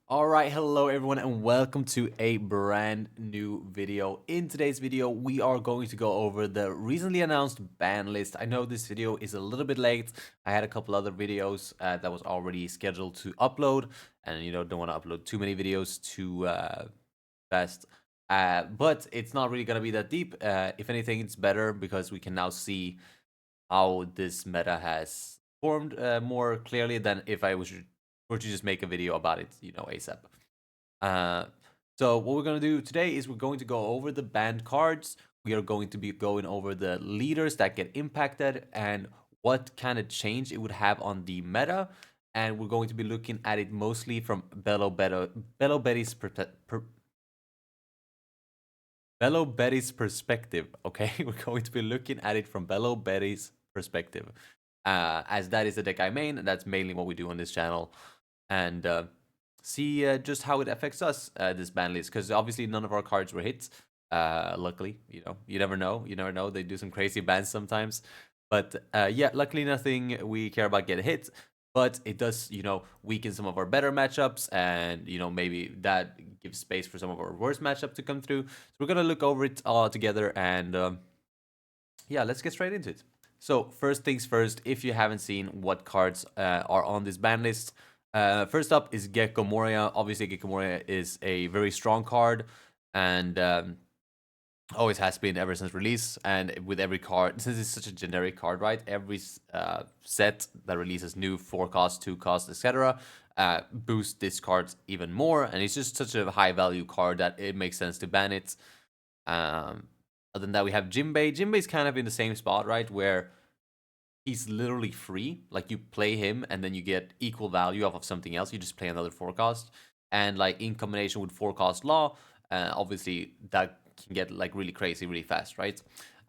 Alright, hello everyone and welcome to a brand new video. In today's video, we are going to go over the recently announced ban list. I know this video is a little bit late. I had a couple other videos that was already scheduled to upload, and don't want to upload too many videos too fast. But it's not really going to be that deep. If anything, it's better because we can now see how this meta has formed more clearly than if I were to just make a video about it, ASAP. Uh, so what we're going to do today is we're going to go over the banned cards. We are going to be going over the leaders that get impacted and what kind of change it would have on the meta. And we're going to be looking at it mostly from Belo Betty's perspective. Okay, we're going to be looking at it from Belo Betty's perspective, as that is the deck I main, and that's mainly what we do on this channel. And see just how it affects us, this ban list, because obviously none of our cards were hit. Luckily, you never know. You never know. They do some crazy bans sometimes. But yeah, luckily nothing we care about get hit. But it does, weaken some of our better matchups, and maybe that gives space for some of our worst matchup to come through. So we're gonna look over it all together, and yeah, let's get straight into it. So first things first, if you haven't seen what cards are on this ban list, first up is Gecko Moria. Obviously, Gecko Moria is a very strong card, and always has been ever since release. And with every card, since it's such a generic card, right? Every set that releases new 4-cost, 2-cost, etc., boosts this card even more. And it's just such a high value card that it makes sense to ban it. Other than that, we have Jinbei. Jinbei's kind of in the same spot, right? Where he's literally free. Like, you play him and then you get equal value off of something else. You just play another 4-cost. And like in combination with 4-cost law, obviously that can get like really crazy really fast, right?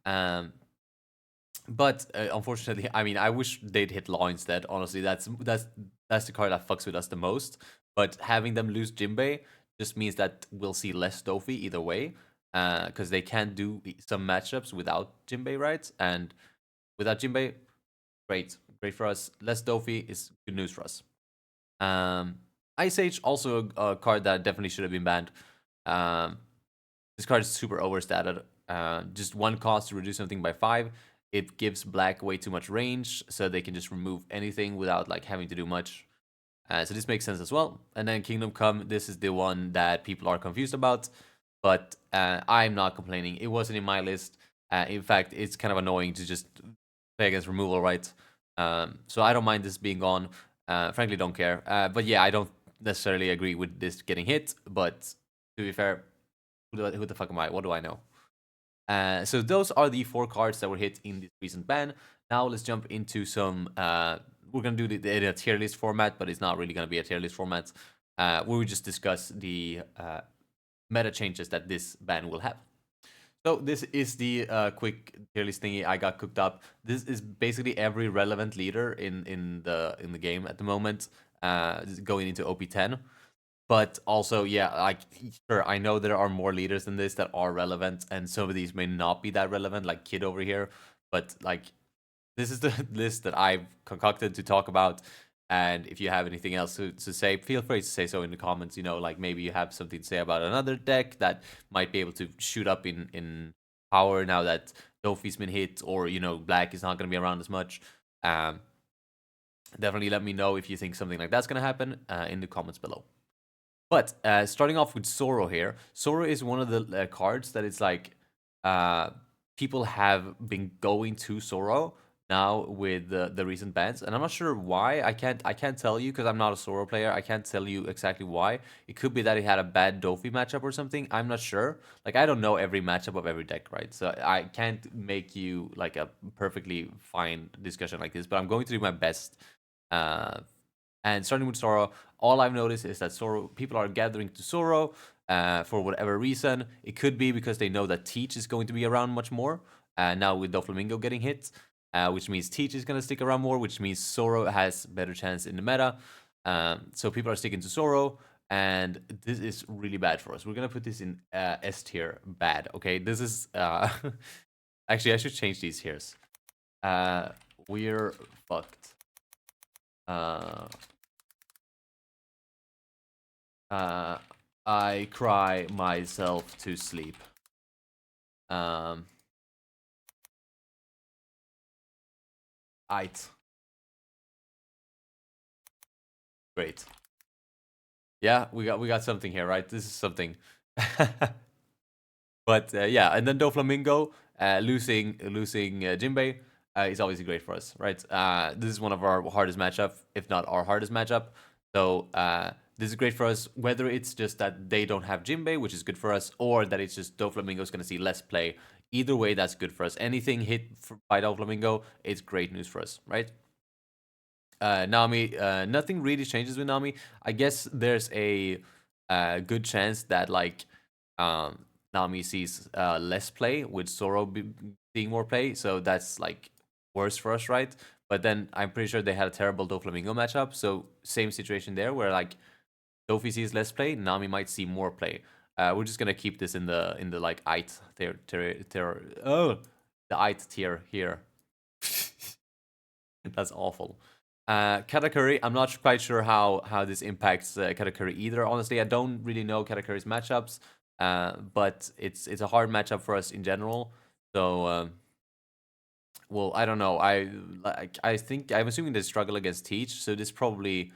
But unfortunately, I mean, I wish they'd hit law instead. Honestly, that's the card that fucks with us the most. But having them lose Jinbei just means that we'll see less Dofi either way, because they can do some matchups without Jinbei, right? And without Jinbei, great for us. Less Dofi is good news for us. Ice Age, also a card that definitely should have been banned. This card is super overstated. Just 1 cost to reduce something by 5. It gives black way too much range, so they can just remove anything without like having to do much. So this makes sense as well. And then Kingdom Come, this is the one that people are confused about, but I'm not complaining. It wasn't in my list. In fact, it's kind of annoying to just play against removal, right? So I don't mind this being gone. Frankly, don't care. But yeah, I don't necessarily agree with this getting hit. But to be fair, who the fuck am I? What do I know? So those are the 4 cards that were hit in this recent ban. Now let's jump into some. We're gonna do the in a tier list format, but it's not really gonna be a tier list format. Where we just discuss the meta changes that this ban will have. So this is the quick tier list thingy I got cooked up. This is basically every relevant leader in the game at the moment, going into OP-10. But also, yeah, like, sure, I know there are more leaders than this that are relevant, and some of these may not be that relevant, like Kid over here. But like, this is the list that I've concocted to talk about. And if you have anything else to say, feel free to say so in the comments. Like maybe you have something to say about another deck that might be able to shoot up in power now that Dofi's been hit, or Black is not going to be around as much. Definitely let me know if you think something like that's going to happen in the comments below. But starting off with Zoro here, Zoro is one of the cards that it's like people have been going to Zoro now with the recent bans, and I'm not sure why. I can't tell you because I'm not a Zoro player. I can't tell you exactly why. It could be that he had a bad Dofi matchup or something. I'm not sure. Like, I don't know every matchup of every deck, right? So I can't make you like a perfectly fine discussion like this. But I'm going to do my best. Uh, and starting with Zoro, all I've noticed is that people are gathering to Zoro for whatever reason. It could be because they know that Teach is going to be around much more. Now with Doflamingo getting hit, which means Teach is going to stick around more, which means Zoro has better chance in the meta. So people are sticking to Zoro, and this is really bad for us. We're going to put this in S tier, bad. Okay, this is actually, I should change these here. We're fucked. Uh, Uh, I cry myself to sleep. Um, It. Great. Yeah, we got something here, right? This is something. But yeah, and then Doflamingo losing Jinbei is obviously great for us, right? This is one of our hardest matchup, if not our hardest matchup. So this is great for us, whether it's just that they don't have Jinbei, which is good for us, or that it's just Doflamingo is going to see less play. Either way, that's good for us. Anything hit by Doflamingo, it's great news for us, right? Nami, nothing really changes with Nami. I guess there's a good chance that like um, Nami sees less play with seeing more play, so that's like worse for us, right? But then I'm pretty sure they had a terrible Doflamingo matchup, so same situation there where like Dofi sees less play, Nami might see more play. We're just gonna keep this in the like it the it tier here. That's awful. Katakuri, I'm not quite sure how this impacts Katakuri either. Honestly, I don't really know Katakuri's matchups, but it's a hard matchup for us in general. So, well, I don't know. I think I'm assuming they struggle against Teach, so this probably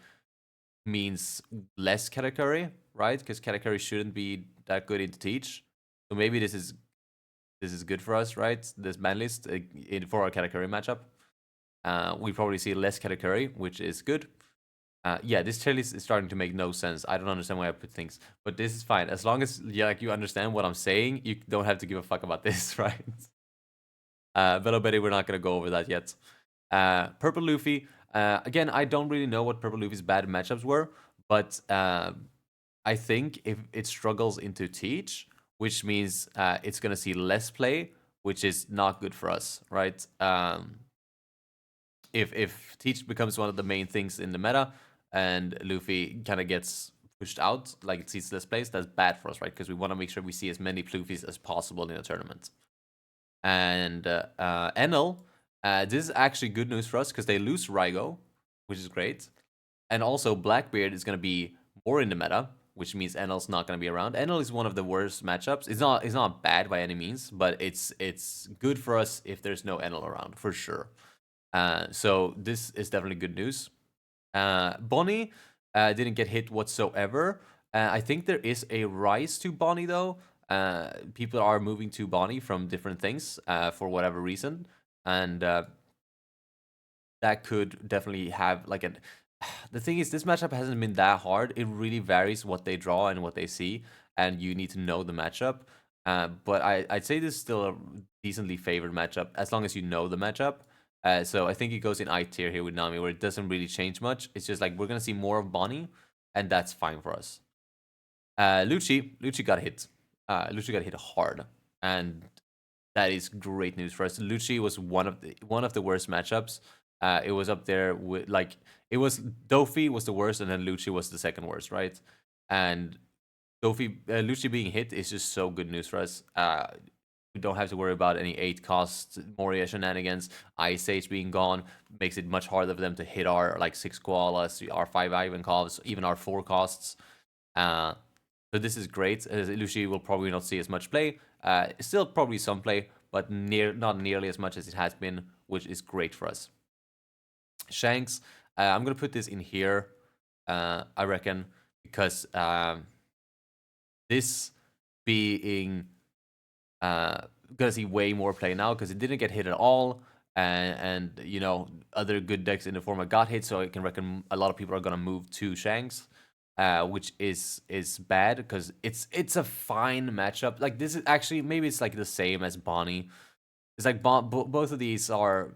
means less Katakuri, right? Because Katakuri shouldn't be that good into Teach. So maybe this is good for us, right? This ban list for our Katakuri matchup. We probably see less Katakuri, which is good. Yeah, this tier list is starting to make no sense. I don't understand why I put things, but this is fine as long as like you understand what I'm saying. You don't have to give a fuck about this, right? Belo Betty, we're not gonna go over that yet. Purple Luffy. Again, I don't really know what Purple Luffy's bad matchups were, but I think if it struggles into Teach, which means it's gonna see less play, which is not good for us, right? If Teach becomes one of the main things in the meta, and Luffy kind of gets pushed out, like it sees less plays, that's bad for us, right? Because we want to make sure we see as many Luffys as possible in a tournament. And Enel, this is actually good news for us because they lose Raigo, which is great. And also Blackbeard is going to be more in the meta, which means Enel's not going to be around. Enel is one of the worst matchups. It's not bad by any means, but it's good for us if there's no Enel around for sure. So this is definitely good news. Bonnie didn't get hit whatsoever. I think there is a rise to Bonnie though. People are moving to Bonnie from different things for whatever reason, and that could definitely have like an. The thing is, this matchup hasn't been that hard. It really varies what they draw and what they see, and you need to know the matchup. But I'd say this is still a decently favored matchup as long as you know the matchup. So I think it goes in I tier here with Nami, where it doesn't really change much. It's just like we're gonna see more of Bonnie, and that's fine for us. Lucci got hit. Lucci got hit hard, and that is great news for us. Lucci was one of the worst matchups. It was up there with like it was Dofi was the worst, and then Lucci was the second worst, right? And Lucci being hit is just so good news for us. We don't have to worry about any 8 costs Moria shenanigans. Ice Age being gone makes it much harder for them to hit our like 6 koalas, our 5 Ivankovs, even our 4 costs. Uh, so this is great. Lucy will probably not see as much play. Still probably some play, but not nearly as much as it has been, which is great for us. Shanks, I'm gonna put this in here. I reckon because this being gonna see way more play now because it didn't get hit at all. And other good decks in the format got hit, so I can reckon a lot of people are gonna move to Shanks, which is bad because it's a fine matchup. Like this is actually maybe it's like the same as Bonnie. It's like both of these are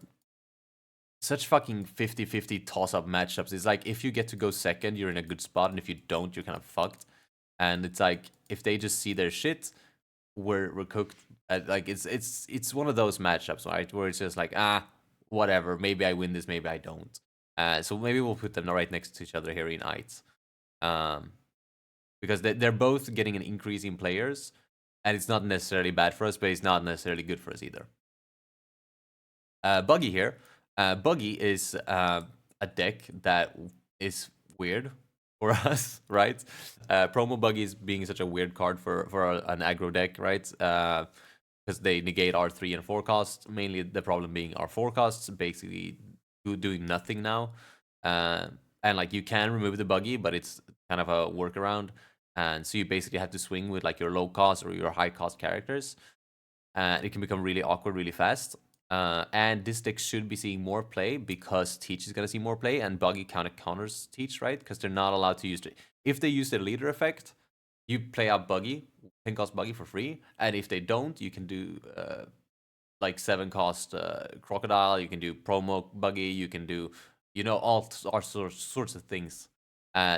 such fucking 50-50 toss-up matchups. It's like if you get to go second, you're in a good spot, and if you don't, you're kind of fucked. And it's like if they just see their shit, we're cooked. Like it's one of those matchups, right? Where it's just like whatever. Maybe I win this, maybe I don't. So maybe we'll put them right next to each other here in Ites. Um, because they're both getting an increase in players, and it's not necessarily bad for us, but it's not necessarily good for us either. Buggy here. Buggy is a deck that is weird. for us, right? Promo buggies being such a weird card for an aggro deck, right? Because they negate our 3 and 4 costs. Mainly the problem being our 4 costs, basically doing nothing now. Uh, and like you can remove the buggy, but it's kind of a workaround. And so you basically have to swing with like your low cost or your high cost characters. It can become really awkward really fast. And this deck should be seeing more play because Teach is going to see more play, and Buggy kind of counters Teach, right? Because they're not allowed to use it. If they use the leader effect, you play out Buggy, 10 cost Buggy for free. And if they don't, you can do like 7 cost Crocodile, you can do promo Buggy, you can do, all sorts of things.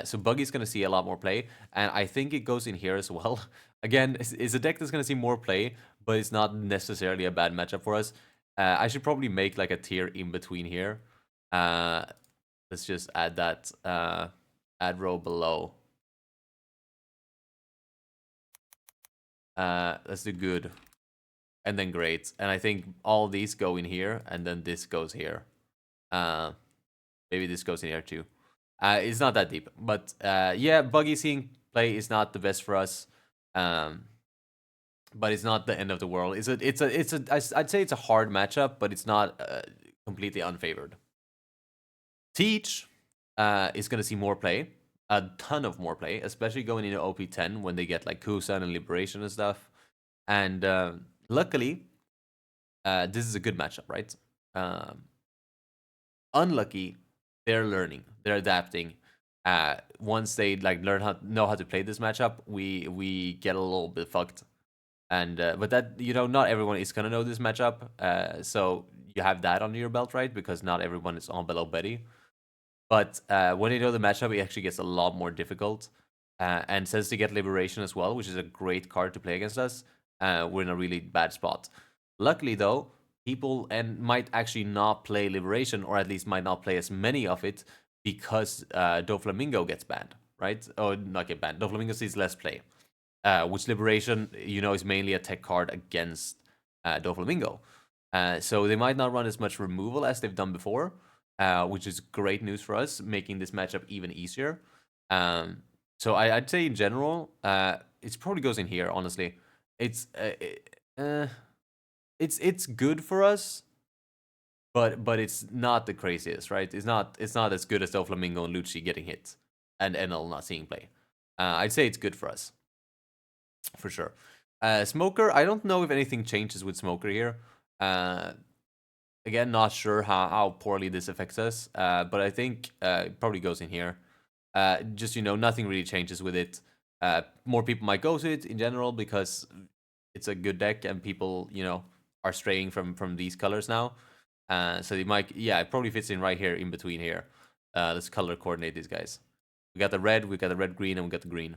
So Buggy's going to see a lot more play, and I think it goes in here as well. Again, it's a deck that's going to see more play, but it's not necessarily a bad matchup for us. I should probably make like a tier in between here. Uh, let's just add that add row below. Let's do good, and then great. And I think all these go in here, and then this goes here. Uh, Maybe this goes in here too. It's not that deep, but yeah, Buggy seeing play is not the best for us. Um, but it's not the end of the world. I'd say it's a hard matchup, but it's not completely unfavored. Teach is going to see more play, a ton of more play, especially going into OP-10 when they get like Kusan and Liberation and stuff. And luckily, this is a good matchup, right? Unlucky, they're learning, they're adapting. Once they like learn know how to play this matchup, we get a little bit fucked. And but that not everyone is gonna know this matchup. So you have that under your belt, right? Because not everyone is on Belo Betty. But when you know the matchup, it actually gets a lot more difficult. And since they get Liberation as well, which is a great card to play against us, we're in a really bad spot. Luckily, though, people and might actually not play Liberation, or at least might not play as many of it, because Doflamingo gets banned, right? Or not get banned. Doflamingo sees less play, which Liberation, is mainly a tech card against Doflamingo. So they might not run as much removal as they've done before, which is great news for us, making this matchup even easier. So I'd say in general, it probably goes in here. Honestly, it's it's good for us, but it's not the craziest, right? It's not as good as Doflamingo and Lucci getting hit, and Enel not seeing play. I'd say it's good for us, for sure. Smoker, I don't know if anything changes with Smoker here. Again, not sure how poorly this affects us, but I think it probably goes in here. Just, nothing really changes with it. More people might go to it in general because it's a good deck and people, are straying from these colors now. So they might, yeah, it probably fits in right here in between here. Let's color coordinate these guys. We got the red, green, and we got the green.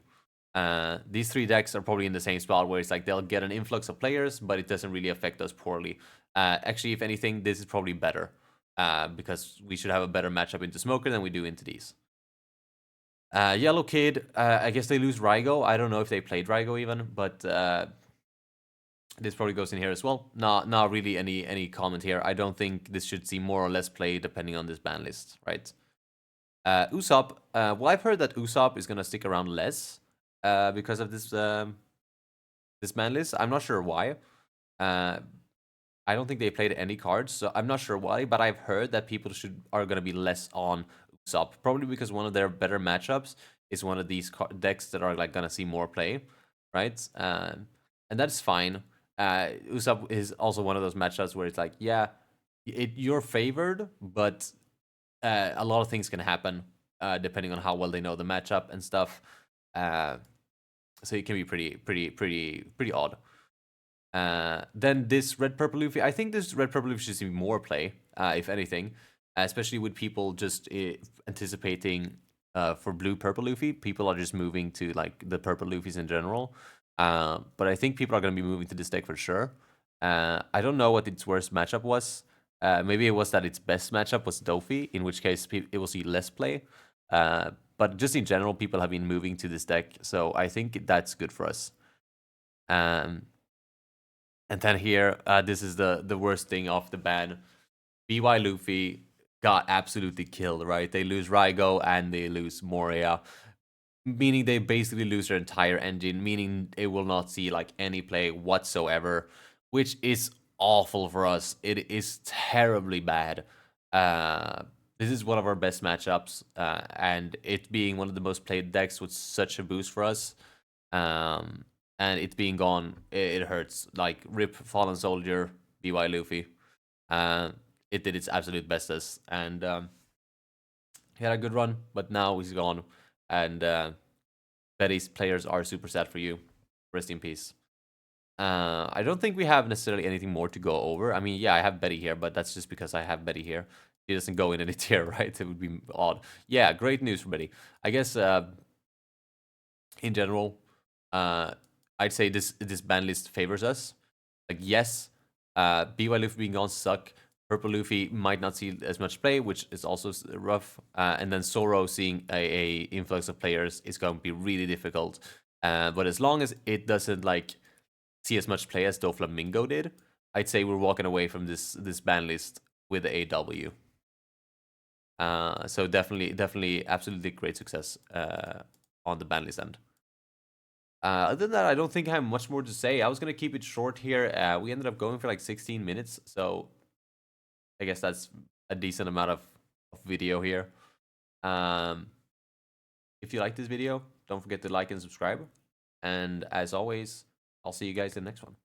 These 3 decks are probably in the same spot where it's like they'll get an influx of players, but it doesn't really affect us poorly. Actually, if anything, this is probably better because we should have a better matchup into Smoker than we do into these. Yellow Kid, I guess they lose Rygo. I don't know if they played Rygo even, but this probably goes in here as well. Not really any comment here. I don't think this should see more or less play depending on this ban list, right? Usopp, well, I've heard that Usopp is gonna stick around less because of this this ban list. I'm not sure why. I don't think they played any cards, so I'm not sure why. But I've heard that people are gonna be less on Usopp, probably because one of their better matchups is one of these decks that are like gonna see more play, right? And that's fine. Usopp is also one of those matchups where it's like, yeah, you're favored, but a lot of things can happen depending on how well they know the matchup and stuff. So it can be pretty odd. Then this red purple Luffy, I think this red purple Luffy should see more play, if anything, especially with people just anticipating for blue purple Luffy. People are just moving to like the purple Luffys in general. But I think people are going to be moving to this deck for sure. I don't know what its worst matchup was. Maybe it was that its best matchup was Dofi, in which case it will see less play. But just in general, people have been moving to this deck, so I think that's good for us. And then here, this is the worst thing off the ban. BY Luffy got absolutely killed, right? They lose Raigo and they lose Moria. meaning they basically lose their entire engine, meaning it will not see like any play whatsoever, which is awful for us. It is terribly bad. Uh, this is one of our best matchups, and it being one of the most played decks was such a boost for us. Um, and it being gone, it hurts. Like rip Fallen Soldier, BY Luffy. Uh, it did its absolute bestest, and he had a good run, but now he's gone, and Betty's players are super sad for you. Rest in peace. I don't think we have necessarily anything more to go over. I mean, yeah, I have Betty here, but that's just because I have Betty here. She doesn't go in any tier, right? It would be odd. Yeah, great news for Betty. I guess in general, uh, I'd say this ban list favors us. Like, yes, BY Luffy being gone suck. Purple Luffy might not see as much play, which is also rough. And then Zoro seeing a influx of players is going to be really difficult. But as long as it doesn't like see as much play as Doflamingo did, I'd say we're walking away from this ban list with a W. So definitely, absolutely great success on the ban list end. Other than that, I don't think I have much more to say. I was gonna keep it short here. We ended up going for like 16 minutes, so I guess that's a decent amount of video here. Um, if you like this video, don't forget to like and subscribe. And as always, I'll see you guys in the next one.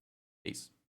Peace.